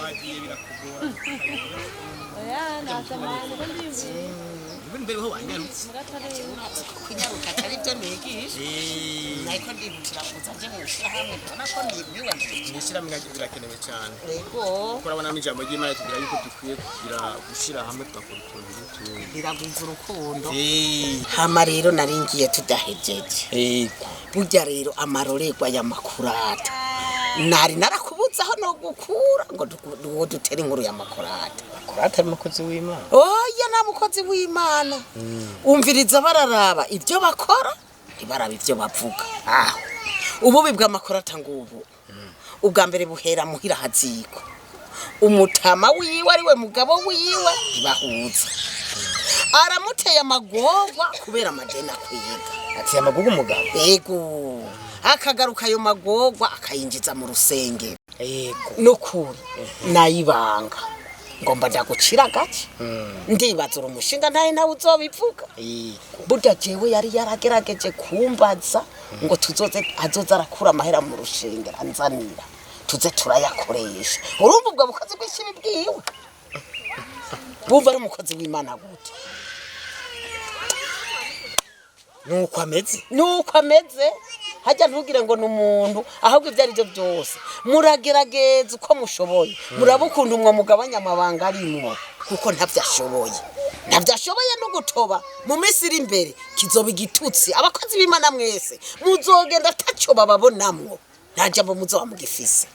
wagiye birakugora oya natamani ko ndimbi mbere ho wanyarutse kunyaruka atari byo nigisha nako ndibutira kuza nje mu hamwe ubona ko nishyira mwaje birakenewe cyane yego kurabona n'ijambo ry'Imana tugira yuko dukwiye kugira gushira hamwe twakora utuntu n'utundi biraguza urukundo hama rero naringiye tudahejeje burya rero amarorerwa y'amakurata nari narakubuzaho no gukura ngo dutere inkuru y'amakurata kurata mukozi w'Imana oya na mukozi w'Imana umviriza bararaba ibyo bakora ntibaraba ibyo bavuga ububi bw'amakurata ngubu ubwa mbere buhera muhira haziko umutama wiwe ari we mugabo wiwe bahuza aramuteye amagorwa kubera amadeni akwiga ati amagugu umugabo yego akagaruka ayo magorwa akayinjiza mu rusenge yego nukuri nayibanga ngomba ndagucira gace ndibaza umushinga ntaye nawe uzobivuga burya jewe yari yaragerageje kumbaza ngo azoza arakura amahera mu rushinge anzanira tuze turayakoresha urumva ubwo bukozi bw'ikibi bwiwe bumva ari umukozi w'Imana gute nuko ameze hajya ntugire ngo n'umuntu ahubwo ibyo ari byo byose muragerageza uko mushoboye murabukunda umwe mugabanya amabanga arimwo kuko ntavyashoboye no gutoba mu minsi iri imbere kizoba igitutsi abakozi b'Imana mwese muzogenda taco bababonamwo nta jambo muzoba mugifise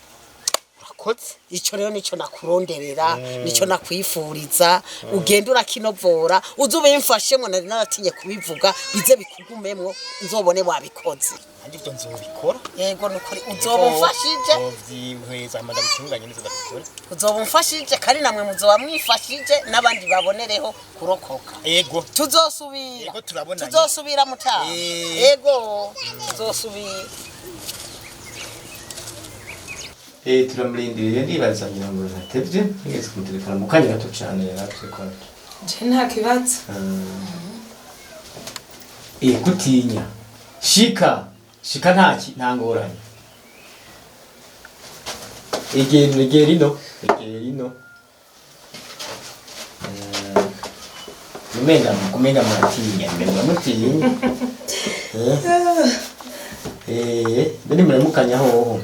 ico rero nico nakuronderera nico nakwifuriza ugenda urakinovora uzubimfashemwe nari naratinye kubivuga bize bikugumemwo nzobone wabikoze ariko nzobikora yego nukuri uzobumfashije ovyihweza amanda bitunganye neza ndabikora uzobumfashije kandi namwe muzoba mwifashije nabandi babonereho kurokoka yego tuzosubira yego turabonanye tuzosubira mutaha yego tuzosubira turamurindiriye ndibaza ngira ngo natevye ngeze kumutelefona mu kanya gato cyane yaratse ko je nta kibazo gutinya shika nta ngorane egera ino kumenga muratinya mutinya bene muramukanya hoho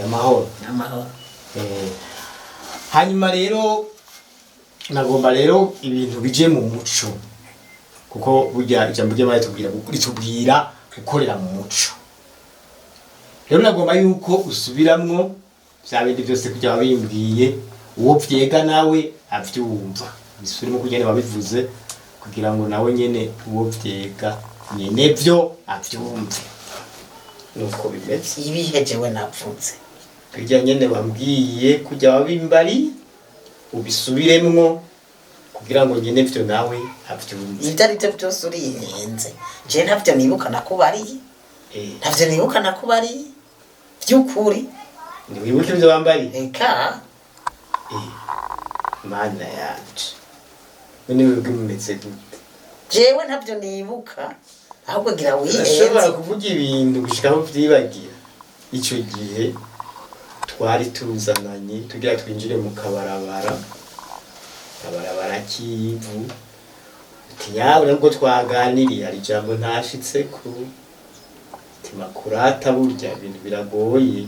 amahoro hanyuma rero nagomba rero ibintu bije mu muco kuko burya ijambo ry'Imana ritubwira gukorera mu muco rero nagomba yuko usubiramwo bya bindi byose kujya wabimbwiye uwo vyega nawe avyumva bisubiremo kugenda babivuze kugira ngo nawe nyene uwo vyega nyene byo avyumve nuko bimeze ibihejewe napfutse bijya nyene bambwiye kujya wabimbari ubisubiremwo kugira ngo nyene byo nawe avyumve idarite byose urihenze je ntavyo nibuka nakubariye ntavyo nibuka nakubariye byukuri ni wibuke byo wambari eka mana yanje none webwe mumeze gute jewe ntavyo nibuka ahubwo gira wihenze ashobora kuvuga ibintu gushikaho vyibagira ico gihe twari tuzananye tugira twinjire mu kabarabara kivu tiyawe nubwo twaganiriye ari jambo ntashitse ku timakurata burya ibintu biragoye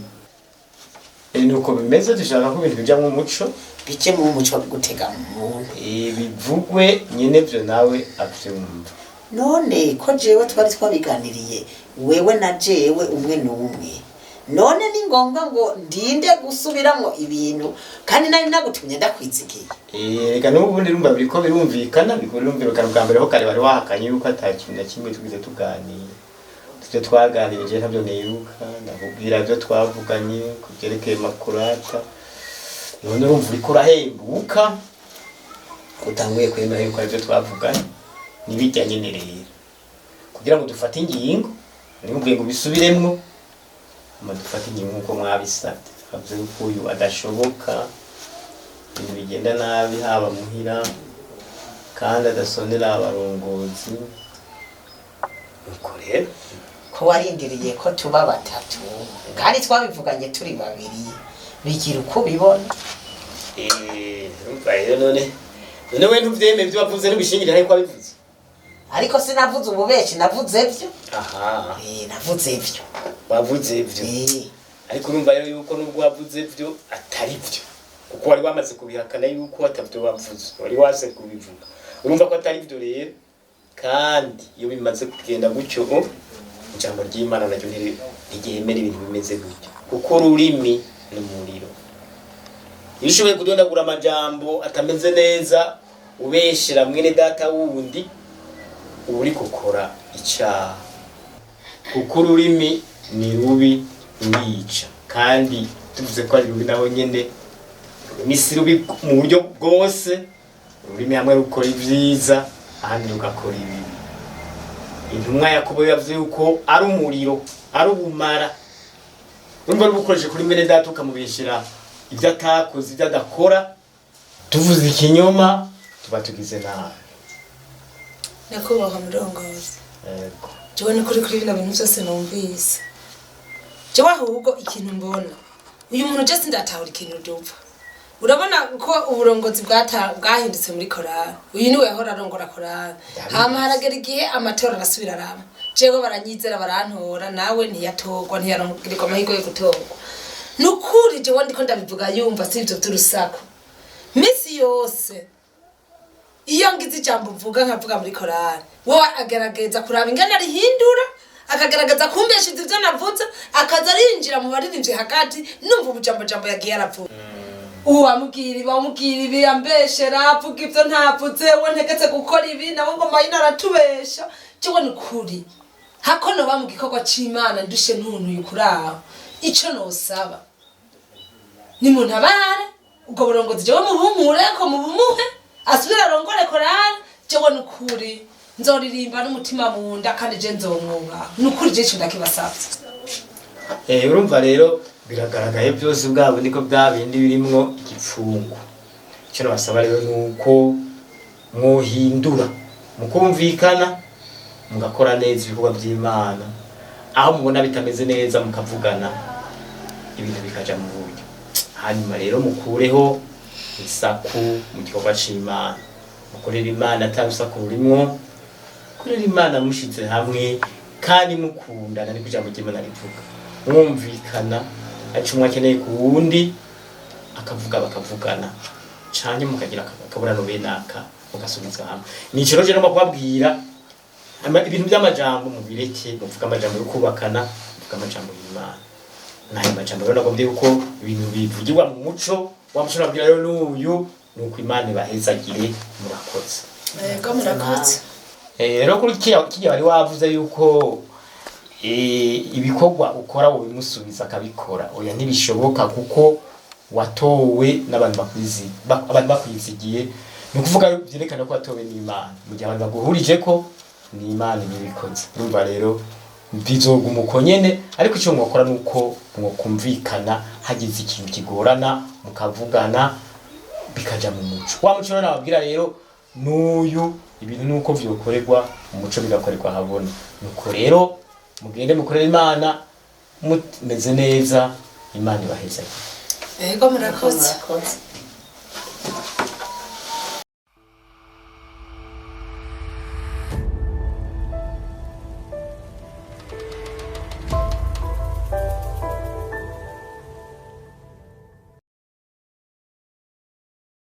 nuko bimeze dushaka ko ibintu bija mu muco bike mu muco gutega mu bivugwe nyene byo nawe avyumva none ko jewe twari twabiganiriye wewe na jewe umwe n'umwe none ni ngombwa ngo ndinde gusubiramo ibintu kandi nari nagutumye ndakwizigiye reka n'ubundi rumva biriko birumvikana bikurumvikana bwa mbere ho kare bari wahakanye yuko atakintu na kimwe tugize tuganira tuje twaganirije ntabyo niruka ndakubwira byo twavuganye kubyerekeye makurata none urumva uriko urahembuka utanguye kwemera yuko aribyo twavuganye nibijyanye nerero kugira ngo dufate ingingo nimubwiye ngo bisubiremwo dufate ingingo nkuko mwabisabye avuze ko uyu adashoboka ibintu bigenda nabi haba muhira kandi adasonera abarongozi nuko rero ko warindiriye ko tuba batatu kandi twabivuganye turi babiri bigira uko ubibona. umva rero none we ntuvyemeye ivyo wavuze n'ubishingire ariko wabivuze. Ariko sinavuze ububeshi navuze vyo. Aha. Navuze vyo. Wavuze vyo. Ariko urumva rero yuko nubwo wavuze vyo atari vyo. Kuko wari wamaze kubihakana yuko atavyo wavuze. Wari wase kubivuga. Urumva ko atari vyo rero kandi iyo bimaze kugenda gutyo ijambo ry'Imana naryo ntiryemera ibintu bimeze gutyo. Kuko ururimi n'umuriro. Iyo ushoboye kudondagura amajambo atameze neza ubeshera mwene data wundi uri gukora icyaha. Kuko ururimi ni rubi rurica kandi tuvuze ko ari rubi naho nyene ururimi rubi mu buryo bwose. Ururimi hamwe rukora ibyiza ahandi rugakora ibibi. Intumwa Yakobo yavuze yuko ari umuriro ari ubumara. Urumva rubukoreshe kuri mwene data ukamubeshera ibyo atakoze ibyo adakora. Tuvuze ikinyoma tuba tugize nabi. Nakubaha murongozi. Jewe ni kuri bino bintu byose numvise. Jewe ahubwo ikintu mbona. Uyu muntu je sindatahura ikintu dupfa. Urabona ko uburongozi bwahindutse muri korali. Uyu niwe yahora arongora korali. Hama haragera igihe amatora arasubira arama. Jewe baranyizera barantora nawe ntiyatorwa ntiyarongerwa amahirwe yo gutorwa. Nukuri jewe ndiko ndabivuga yumva sivyo turusaku. Misi yose iyo ngize ijambo mvuga nkavuga muri korali wowe agerageza kuraba ingana rihindura akagaragaza kumbeshiza ivyo navuze akaza arinjira mu baririmbyi hagati numva ubujambo yagiye aravuga. Uwamubwira ibi ambeshera avuga ivyo ntavuze we ntegetse gukora ibi nawe ngo mayina aratubesha. Jewe nukuri hako no ba mu gikorwa c'Imana ndushe ntuntuye kuraho ico nosaba ni muntu abare ubwo burongozi jewe mubumure ko mubumuhe asubira arongore korali. Jewe nukuri nzoririmba n'umutima mu nda kandi je nzomwubaha nukuri je ndakibasavye. Urumva rero biragaragaye byose bwabo niko bwabindi birimwo igipfungu. Icyo nabasaba rero nuko mwohindura mukumvikana mugakora neza ibikorwa by'Imana aho mubona bitameze neza mukavugana ibintu bikaja mu buryo. Hanyuma rero mukureho isaku mu gikorwa c'Imana. Mukorera Imana atarusaku rurimwo. Mukorera Imana mushize hamwe kandi mukundana niko ijambo ry'Imana rivuga. Mwumvikana acumwe akeneye ku wundi akavuga bakavugana canke mukagira akaburano benaka mugasubiza hamwe. Nico rero no kubabwira ibintu by'amajambo mubireke muvuga amajambo yo kubakana muvuga amajambo y'Imana. Nayo majambo rero nagombe yuko ibintu bivugirwa mu muco wamushora kugira rero n'uyu nuko Imana ibahezagire murakoze. Yego murakoze. Rero kuri kiya wari wavuze yuko ibikorwa ukora wo bimusubiza akabikora. Oya ntibishoboka kuko watowe n'abantu bakwizigiye. Ni ukuvuga byerekana ko watowe n'Imana. Mu gihe abantu baguhurije ko ni Imana ibikoze. Urumva rero bizoguma uko nyene ariko icyo mwokora nuko mwokumvikana hagize ikintu kigorana mukavugana bikaja mu muco. Wa muco nababwira rero n'uyu ibintu nuko vyokorerwa umuco bigakorerwa habona. Nuko rero mugende mukorera Imana mumeze neza Imana ibaheza. Yego murakoze.